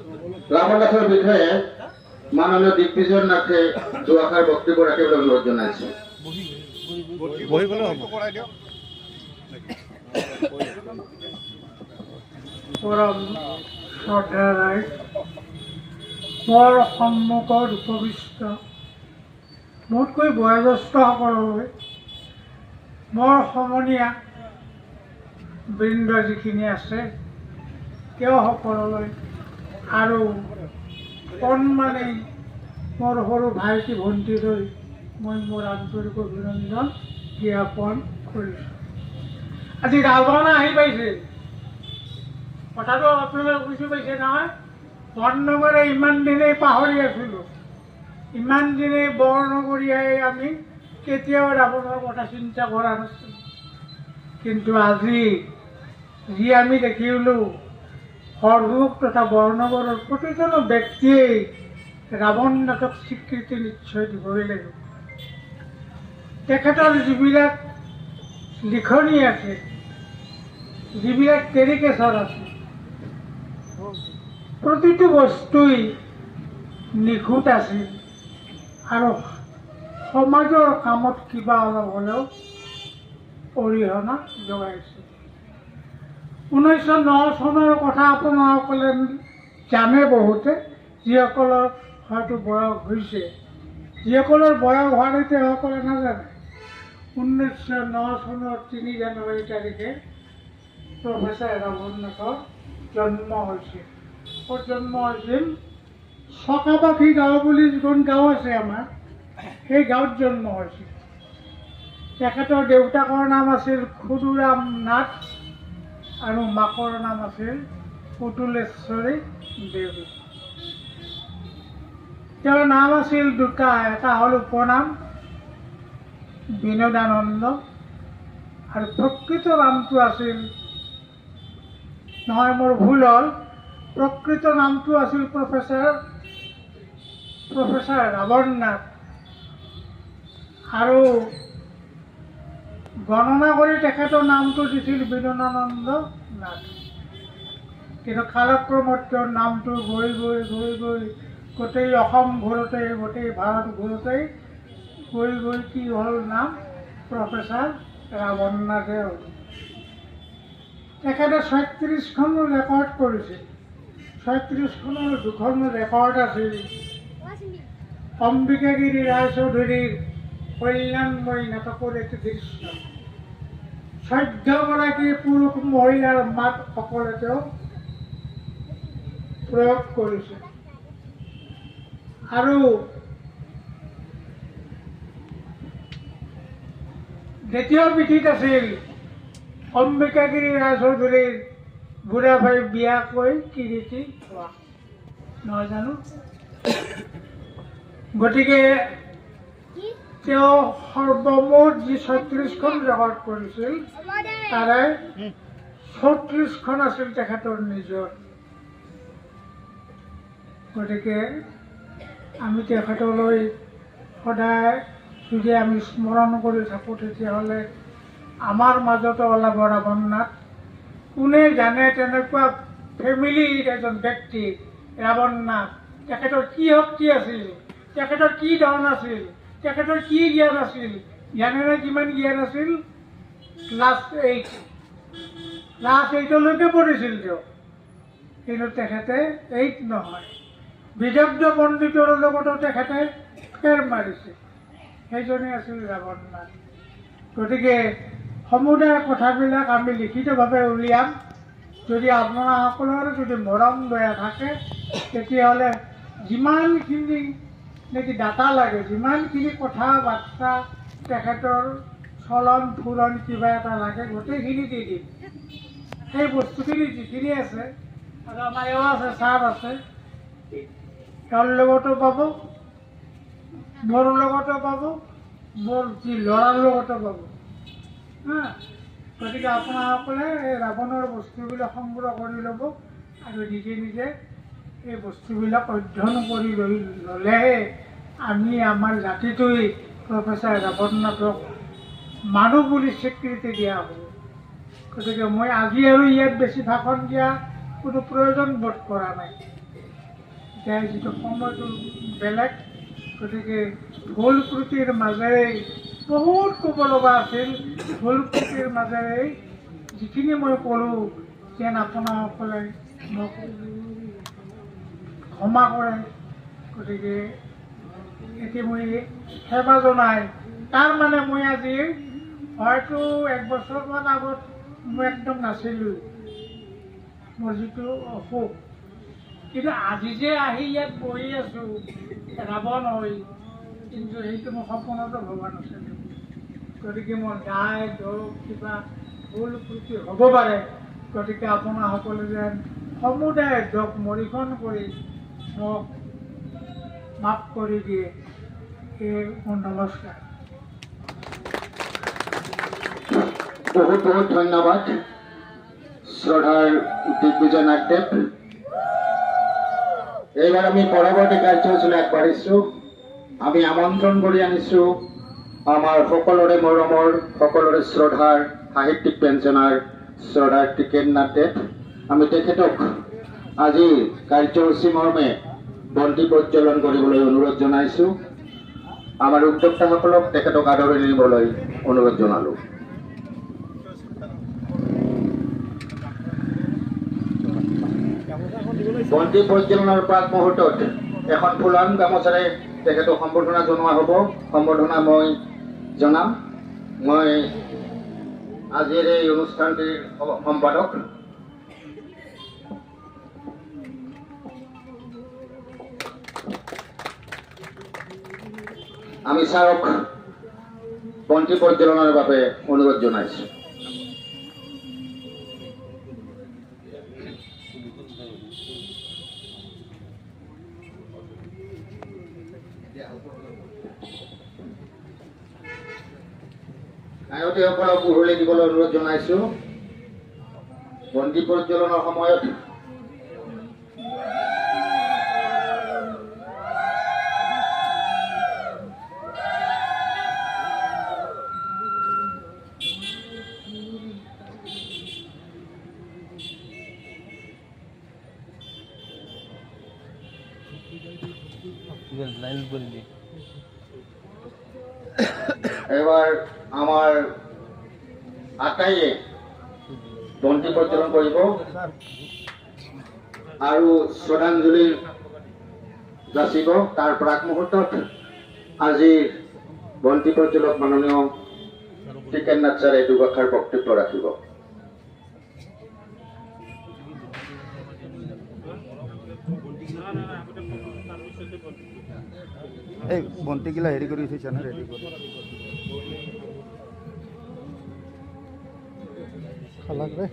ৰামনাথেৰ বিষয়ে মাননীয় দিগ্বিজয় নাথে দুআষাৰ বক্তব্য ৰাখিবলৈ অনুৰোধ জনাইছো। পৰম শ্ৰদ্ধাৰে মোৰ সন্মুখত উপবিষ্ট মোতকৈ বয়োজ্যেষ্ঠসকললৈ, মোৰ সমনীয়া বৃন্দ যিখিনি আছে তেওঁসকললৈ আৰু কণমানি মোৰ সৰু ভাইটি ভণ্টিলৈ মই মোৰ আন্তৰিক অভিনন্দন জ্ঞাপন কৰিছোঁ। আজি ৰাজভাওনা আহি পাইছে, কথাটো আপোনালোকে বুজি পাইছে নহয়? বৰনগৰে ইমান দিনেই পাহৰি আছিলোঁ, ইমান দিনেই বৰনগৰীয়াই আমি কেতিয়াও ৰাৱণৰ কথা চিন্তা কৰা নাছিলোঁ। কিন্তু আজি যি আমি দেখিলোঁ, সৰভোগ তথা বৰনগৰৰ প্ৰতিজন ব্যক্তিয়েই ৰাৱণ নাটক স্বীকৃতি নিশ্চয় দিবই লাগিব। তেখেতৰ যিবিলাক লিখনি আছে, যিবিলাক কেৰিকেচাৰ আছে, প্ৰতিটো বস্তুৱেই নিখুঁত আছিল আৰু সমাজৰ কামত কিবা অলপ হ'লেও অৰিহণা যোগাইছিল। 1909 চনৰ কথা আপোনালোকে জানে বহুতে, যিসকলৰ হয়তো বয়স হৈছে, যিসকলৰ বয়স হোৱা নাই তেওঁসকলে নাজানে। 1909 চনৰ 3 জানুৱাৰী তাৰিখে প্ৰফেচাৰ ৰাৱণ নাথৰ জন্ম হৈছিল। ক'ত জন্ম হৈছিল? চকাবাখী গাঁও বুলি যিখন গাঁও আছে আমাৰ, সেই গাঁৱত জন্ম হৈছিল। তেখেতৰ দেউতাকৰ নাম আছিল ক্ষুদুৰাম নাথ আৰু মাকৰ নাম আছিল পুতুলেশ্বৰী দেৱী। তেওঁৰ নাম আছিল দুটা, এটা হ'ল উপনাম বিনোদানন্দ আৰু প্ৰকৃত নামটো আছিল, নহয় মোৰ ভুল হ'ল, প্ৰকৃত নামটো আছিল প্ৰফেচাৰ ৰাৱণ নাথ। আৰু গণনা কৰি তেখেতৰ নামটো দিছিল বিনোদানন্দ নাথ। কিন্তু কালক্ৰমত তেওঁৰ নামটো গৈ গৈ গৈ গৈ গোটেই অসম ঘূৰোতেই, গোটেই ভাৰত ঘূৰোতেই গৈ গৈ কি হ'ল নাম? প্ৰফেচাৰ ৰাৱণ নাথে হ'ল। তেখেতে 36খন ৰেকৰ্ড কৰিছিল। 36খনৰ 2খন ৰেকৰ্ড আছিল অম্বিকাগিৰি ৰায়চৌধুৰীৰ কল্যাণময়ী নাটকৰ এটি দৃশ্য। 14গৰাকী পুৰুষ মহিলাৰ মাত সকলে তেওঁ প্ৰয়োগ কৰিছে। আৰু দ্বিতীয় পিঠিত আছিল অম্বিকাগিৰি ৰায়চৌধুৰীৰ বুঢ়া ভাই বিয়াকৈ কিৰীতি হোৱা, নহয় জানো? গতিকে তেওঁ সৰ্বমুঠ যি 36খন ৰেকৰ্ড কৰিছিল, তাৰে 36খন আছিল তেখেতৰ নিজৰ। গতিকে আমি তেখেতলৈ সদায় যদি আমি স্মৰণ কৰি থাকোঁ, তেতিয়াহ'লে আমাৰ মাজতো ওলাব ৰাৱণ নাথ। কোনে জানে তেনেকুৱা ফেমিলিৰ এজন ব্যক্তি ৰাৱণ নাথ, তেখেতৰ কি শক্তি আছিল, তেখেতৰ কি ধন আছিল, তেখেতৰ কি জ্ঞান আছিল? জানেনে কিমান জ্ঞান আছিল? ক্লাছ 8লৈকে পঢ়িছিল তেওঁ। কিন্তু তেখেতে 8 নহয়, বিদগ্ধ পণ্ডিতৰ লগতো তেখেতে ফেৰ মাৰিছে। সেইজনে আছিল ৰাৱণ নাথ। গতিকে সমুদায় কথাবিলাক আমি লিখিতভাৱে উলিয়াম। যদি আপোনাসকলৰ যদি মৰম দয়া থাকে, তেতিয়াহ'লে যিমানখিনি নেকি ডাটা লাগে, যিমানখিনি কথা বাৰ্তা তেখেতৰ চলন ফুৰণ কিবা এটা লাগে, গোটেইখিনি দি দিম। সেই বস্তুখিনি যিখিনি আছে, আৰু আমাৰ এওঁ আছে, ছাৰ আছে, তেওঁৰ লগতো পাব, মোৰ লগতো পাব, মোৰ যি ল'ৰাৰ লগতো পাব। গতিকে আপোনাসকলে এই ৰাৱণৰ বস্তুবিলাক সংগ্ৰহ কৰি ল'ব আৰু নিজে নিজে এই বস্তুবিলাক অধ্যয়ন কৰি ল'লেহে আমি আমাৰ জাতিটোই প্ৰফেচাৰ ৰাৱণ নাথক মানুহ বুলি স্বীকৃতি দিয়া হ'ব। গতিকে মই আজি আৰু ইয়াত বেছি ভাষণ দিয়া কোনো প্ৰয়োজন বোধ কৰা নাই। এতিয়া যিটো সময়টো বেলেগ, গতিকে ভুল ক্ৰুটিৰ মাজেৰেই বহুত ক'ব লগা আছিল। ভুল ক্ৰুটিৰ মাজেৰেই যিখিনি মই ক'লোঁ, যেন আপোনাসকলে মোক ক্ষমা কৰে। গতিকে এতিয়া মই সেৱা জনাই, তাৰ মানে মই আজি হয়তো 1 বছৰমান আগত মই একদম নাছিলোঁ, মোৰ যিটো অসুখ। কিন্তু আজি যে আহি ইয়াত বহি আছোঁ ৰাৱণ হৈ, কিন্তু সেইটো মই সপোনতো ভবা নাছিলোঁ। গতিকে মোৰ গাই ধৰক কিবা ভুল ক্ৰুটি হ'ব পাৰে, গতিকে আপোনাসকলে যেন সমুদায় জক মৰিখন কৰি মোক মাফ কৰি দিয়ে, এই মোৰ নমস্কাৰ। বহুত বহুত ধন্যবাদ শ্ৰদ্ধাৰ দিগ্বিজয় নাগদেব। এইবাৰ আমি পৰবৰ্তী কাৰ্যসূচী আগবাঢ়িছো। আমি আমন্ত্ৰণ কৰি আনিছো আমাৰ সকলোৰে মৰমৰ, সকলোৰে শ্ৰদ্ধাৰ সাহিত্যিক পেঞ্চনাৰ শ্ৰদ্ধাৰ টিকেন নাগদেব। আমি তেখেতক আজি কাৰ্যসূচী মৰ্মে বন্তি প্ৰজ্বলন কৰিবলৈ অনুৰোধ জনাইছো। আমাৰ উদ্যোক্তাসকলক তেখেতক আদৰণি দিবলৈ অনুৰোধ জনালো। বন্তি প্ৰজ্বলনৰ প্ৰাক মুহূৰ্তত এখন ফুলাম গামোচাৰে তেখেতক সম্বৰ্ধনা জনোৱা হ'ব। সম্বৰ্ধনা মই জনাম। মই আজিৰ এই অনুষ্ঠানটিৰ সম্পাদক। আমি ছাৰক বন্তি প্ৰজ্বলনৰ বাবে অনুৰোধ জনাইছো। আয়তীসকলক উৰুলি দিবলৈ অনুৰোধ জনাইছো। বন্তি প্ৰজ্বলনৰ সময়ত এবাৰ আমাৰ আটাইয়ে বন্তি প্ৰজ্বলন কৰিব আৰু শ্ৰদ্ধাঞ্জলি যাচিব। তাৰ প্ৰাক মুহূৰ্তত আজিৰ বন্তি প্ৰজ্বলক মাননীয় টিকেন নাথ ছাৰে দুআষাৰ বক্তব্য ৰাখিব। এই বন্তিগিলা হেৰি কৰি উঠিছে না, ৰেডি কৰি খালাক ৰে।